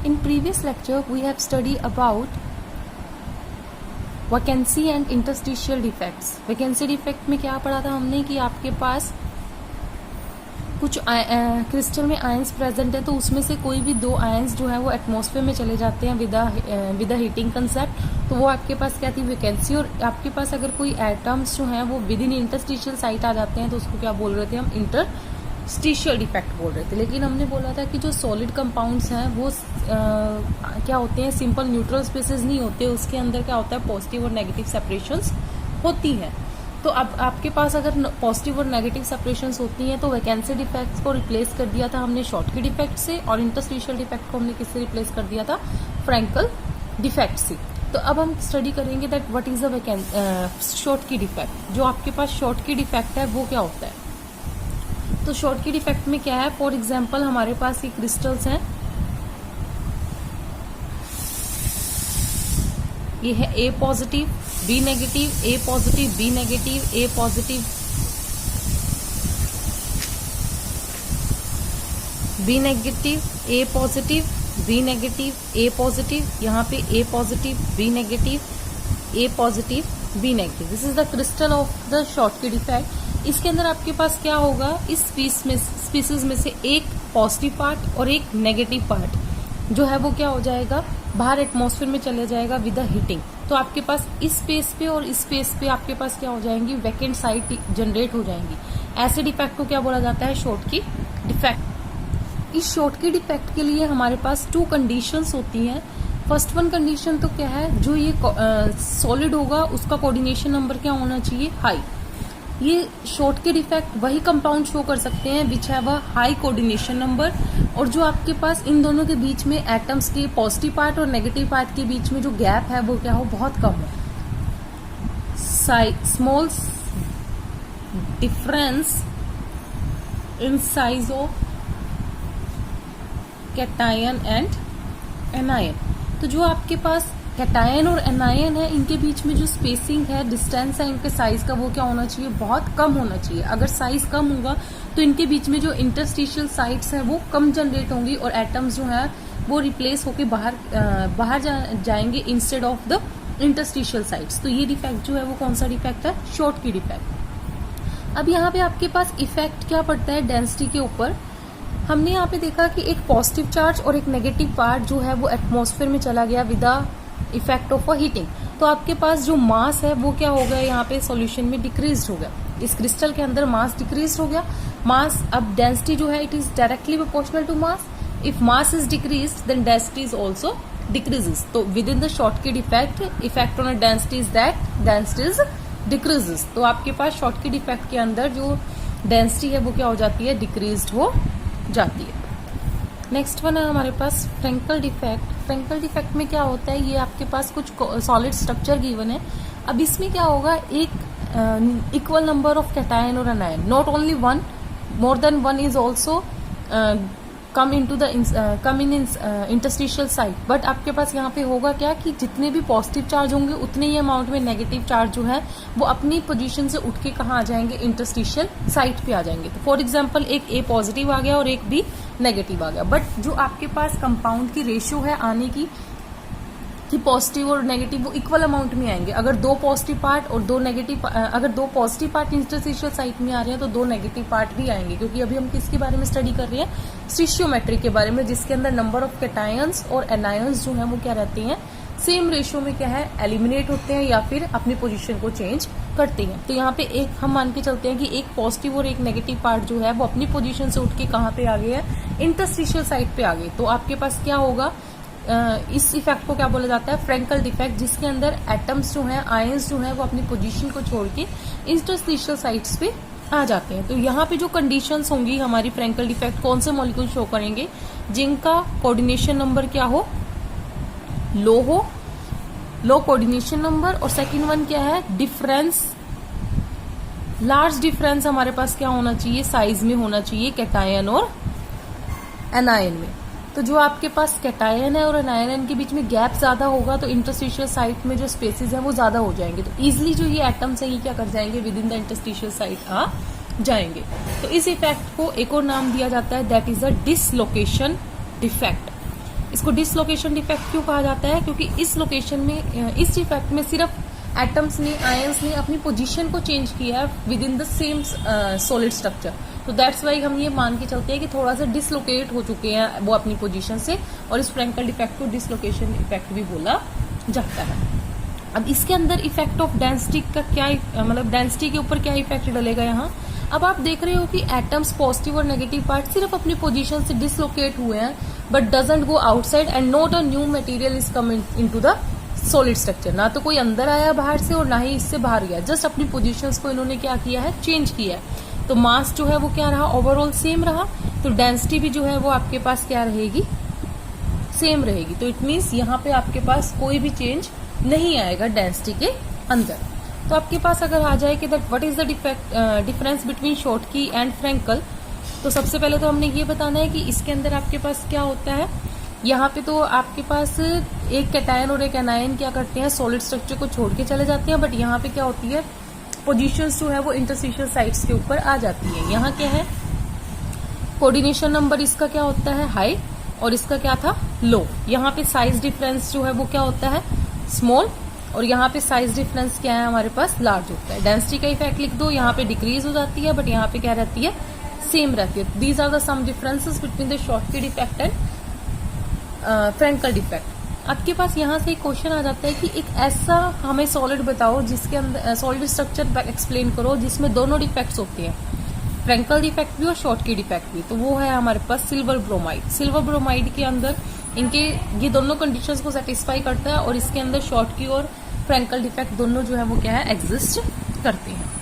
In previous lecture, we have studied about vacancy and interstitial defects. Vacancy defect में क्या पढ़ा था हमने कि आपके पास कुछ क्रिस्टल में आयंस प्रेजेंट है, तो उसमें से कोई भी दो आयंस जो है वो एटमॉस्फेयर में चले जाते हैं विद हीटिंग कंसेप्ट, तो वो आपके पास क्या थी, वैकेंसी। और आपके पास अगर कोई एटम्स जो हैं वो विद इन इंटरस्टिशियल साइट आ जाते हैं तो उसको क्या बोल रहे थे हम, इंटरस्टिशियल डिफेक्ट बोल रहे थे। लेकिन हमने बोला था कि जो सॉलिड कंपाउंड्स हैं वो क्या होते हैं, सिंपल न्यूट्रल स्पेसेस नहीं होते, उसके अंदर क्या होता है, पॉजिटिव और नेगेटिव सेपरेशंस होती हैं। तो अब आपके पास अगर पॉजिटिव और नेगेटिव सेपरेशंस होती हैं तो वैकेंसी डिफेक्ट्स को रिप्लेस कर दिया था हमने शॉर्टकी डिफेक्ट से, और इंटरस्टिशियल डिफेक्ट को हमने किससे रिप्लेस कर दिया था, फ्रैंकल डिफेक्ट से। तो अब हम स्टडी करेंगे that what is the Schottky defect. जो आपके पास शॉर्टकी डिफेक्ट है वो क्या होता है। तो शॉर्टकी डिफेक्ट में क्या है, फॉर एग्जाम्पल हमारे पास ये क्रिस्टल्स हैं, ये है a positive b negative, a positive b negative, a positive b negative, a positive b negative, a positive, यहाँ पे a positive b negative, a positive b negative. This is the crystal of the Schottky defect. इसके अंदर आपके पास क्या होगा, इस species में से एक पॉजिटिव पार्ट और एक नेगेटिव पार्ट जो है वो क्या हो जाएगा, बाहर एटमॉस्फेयर में चले जाएगा विद द हीटिंग। तो आपके पास इस स्पेस पे और इस स्पेस पे आपके पास क्या हो जाएंगी, वैकेंट साइट जनरेट हो जाएंगी। ऐसे डिफेक्ट को क्या बोला जाता है, शॉर्टकी डिफेक्ट। इस शॉर्टकी डिफेक्ट के लिए हमारे पास टू कंडीशंस होती हैं। फर्स्ट वन कंडीशन तो क्या है, जो ये सॉलिड होगा उसका कोऑर्डिनेशन नंबर क्या होना चाहिए, हाई। ये शॉर्टकी डिफेक्ट वही कंपाउंड शो कर सकते हैं which have a high coordination number, और जो आपके पास इन दोनों के बीच में एटम्स के पॉजिटिव पार्ट और नेगेटिव पार्ट के बीच में जो गैप है वो क्या हो, बहुत कम हो। Small difference in size of cation and anion. तो जो आपके पास कैटायन और एनायन है, इनके बीच में जो स्पेसिंग है, डिस्टेंस है इनके साइज का, वो क्या होना चाहिए, बहुत कम होना चाहिए। अगर साइज कम होगा तो इनके बीच में जो इंटरस्टिशियल साइट्स हैं वो कम जनरेट होंगी और एटम्स जो है वो रिप्लेस होके बाहर जाएंगे instead of the interstitial sites. तो ये डिफेक्ट जो है वो कौन सा डिफेक्ट है, शॉर्टकी डिफेक्ट। अब यहाँ पे आपके पास इफेक्ट क्या पड़ता है डेंसिटी के ऊपर। हमने यहाँ पे देखा कि एक पॉजिटिव चार्ज और एक नेगेटिव पार्ट जो है वो एटमॉस्फेयर में चला गया with the effect of a heating. तो आपके पास जो मास है वो क्या हो गया, यहाँ पे सॉल्यूशन में डिक्रीज हो गया। इस क्रिस्टल के अंदर मास डिक्रीज हो गया। मास, अब डेंसिटी जो है it is directly proportional to mass. If mass is decrease then density is also decreases. तो within the Schottky defect, effect on a density is that density is decreases. तो आपके पास Schottky defect के अंदर जो density है वो क्या हो जाती है, डिक्रीज्ड हो जाती है। नेक्स्ट वन है हमारे पास फ्रैंकल डिफेक्ट। फ्रैंकल डिफेक्ट में क्या होता है, ये आपके पास कुछ सॉलिड स्ट्रक्चर गिवन है। अब इसमें क्या होगा, एक इक्वल नंबर ऑफ कैटायन और anion, not only one, more than one is also come in interstitial site. But आपके पास यहाँ पे होगा क्या कि जितने भी पॉजिटिव चार्ज होंगे उतने ही अमाउंट में नेगेटिव चार्ज जो है वो अपनी पोजीशन से उठ के कहाँ आ जाएंगे, इंटरस्टिशियल साइट पे आ जाएंगे। तो फॉर एग्जांपल एक ए पॉजिटिव आ गया और एक बी नेगेटिव आ गया, बट जो आपके पास कंपाउंड की रेशियो है आने की कि पॉजिटिव और नेगेटिव वो इक्वल अमाउंट में आएंगे। अगर दो पॉजिटिव पार्ट और अगर दो पॉजिटिव पार्ट इंटरस्टिशियल साइट में आ रहे हैं तो दो नेगेटिव पार्ट भी आएंगे, क्योंकि अभी हम किसके बारे में स्टडी कर रहे हैं, स्टिशियोमेट्री के बारे में, जिसके अंदर नंबर ऑफ कैटायंस और एनायंस जो है वो क्या रहते हैं, सेम रेशियो में क्या है, एलिमिनेट होते हैं या फिर अपनी पोजीशन को चेंज करते हैं। तो यहाँ पे एक हम मान के चलते हैं कि एक पॉजिटिव और एक नेगेटिव पार्ट जो है वो अपनी पोजीशन से उठ के कहाँ पे आ गए हैं, इंटरस्टिशियल साइट पे आ गए। तो आपके पास क्या होगा, इस इफेक्ट को क्या बोला जाता है, फ्रैंकल डिफेक्ट, जिसके अंदर एटम्स जो हैं, आयंस जो हैं वो अपनी पोजीशन को छोड़ के इंटरस्टिशियल साइट्स पे आ जाते हैं। तो यहाँ पे जो कंडीशंस होंगी हमारी फ्रैंकल डिफेक्ट, कौन से मॉलिक्यूल शो करेंगे, जिनका कोऑर्डिनेशन नंबर क्या हो, लो हो, लो कोऑर्डिनेशन नंबर। और सेकंड वन क्या है, डिफरेंस, लार्ज डिफरेंस हमारे पास क्या होना चाहिए, साइज में होना चाहिए, कैटायन और एनायन में। तो जो आपके पास कैटायन है और एनायन के बीच में गैप ज्यादा होगा तो इंटरस्टिशियल साइट में जो स्पेसेस है वो ज्यादा हो जाएंगे। तो इजिली जो ये एटम्स है ये क्या कर जाएंगे, within the interstitial site आ जाएंगे। तो इस इफेक्ट को एक और नाम दिया जाता है, that is a dislocation defect. इसको डिसलोकेशन डिफेक्ट क्यों कहा जाता है? क्योंकि इस लोकेशन में, इस डिफेक्ट में सिर्फ एटम्स ने, आयंस ने अपनी पोजीशन को चेंज किया है with in the same solid structure. तो दैट्स वाई हम ये मान के चलते हैं कि थोड़ा सा डिसलोकेट हो चुके हैं वो अपनी पोजीशन से, और इस फ्रैंकल डिफेक्ट को डिसलोकेशन इफेक्ट भी बोला जाता है। अब इसके अंदर इफेक्ट ऑफ डेंसिटी का क्या, मतलब डेंसिटी के ऊपर क्या इफेक्ट डलेगा यहाँ? अब आप देख रहे हो कि एटम्स पॉजिटिव और नेगेटिव पार्ट सिर्फ अपनी पोजीशन से डिसलोकेट हुए हैं, but doesn't go outside and not a new material is coming into the solid structure. ना तो कोई अंदर आया बाहर से और ना ही इससे बाहर गया, जस्ट अपनी पोजीशंस को इन्होंने क्या किया है, चेंज किया है। तो मास जो है वो क्या रहा, ओवरऑल सेम रहा, तो डेंसिटी भी जो है वो आपके पास क्या रहेगी, सेम रहेगी। तो इट मीन्स यहाँ पे आपके पास कोई भी चेंज नहीं आएगा डेंसिटी के अंदर। तो आपके पास अगर आ जाए कि that what is the difference between Schottky and Frenkel, तो सबसे पहले तो हमने ये बताना है कि इसके अंदर आपके पास क्या होता है। यहाँ पे तो आपके पास एक कैटायन और एक एनायन क्या करते हैं, सॉलिड स्ट्रक्चर को छोड़ के चले जाते हैं, बट यहाँ पे क्या होती है, पोजीशंस जो है वो इंटरस्टिशियल साइट्स के ऊपर आ जाती है। यहाँ क्या है, कोऑर्डिनेशन नंबर इसका क्या होता है, हाई, और इसका क्या था, लो। यहाँ पे साइज डिफरेंस जो है वो क्या होता है, स्मॉल, और यहाँ पे साइज डिफरेंस क्या है हमारे पास, लार्ज होता है। डेंसिटी का इफेक्ट लिख दो, यहाँ पे डिक्रीज हो जाती है, बट यहाँ पे क्या रहती है, सेम रहती है। These are the some differences between the Schottky defect and Frenkel defect. आपके पास यहाँ से एक क्वेश्चन आ जाता है कि एक ऐसा हमें सॉलिड बताओ जिसके अंदर सॉलिड स्ट्रक्चर एक्सप्लेन करो जिसमें दोनों डिफेक्ट्स होते हैं, फ्रैंकल डिफेक्ट भी और शॉर्टकी डिफेक्ट भी। तो वो है हमारे पास सिल्वर ब्रोमाइड। सिल्वर ब्रोमाइड के अंदर इनके ये दोनों कंडीशंस को सेटिस्फाई करता है, और इसके अंदर शॉर्टकी और फ्रैंकल डिफेक्ट दोनों जो है वो क्या है, एग्जिस्ट करते हैं।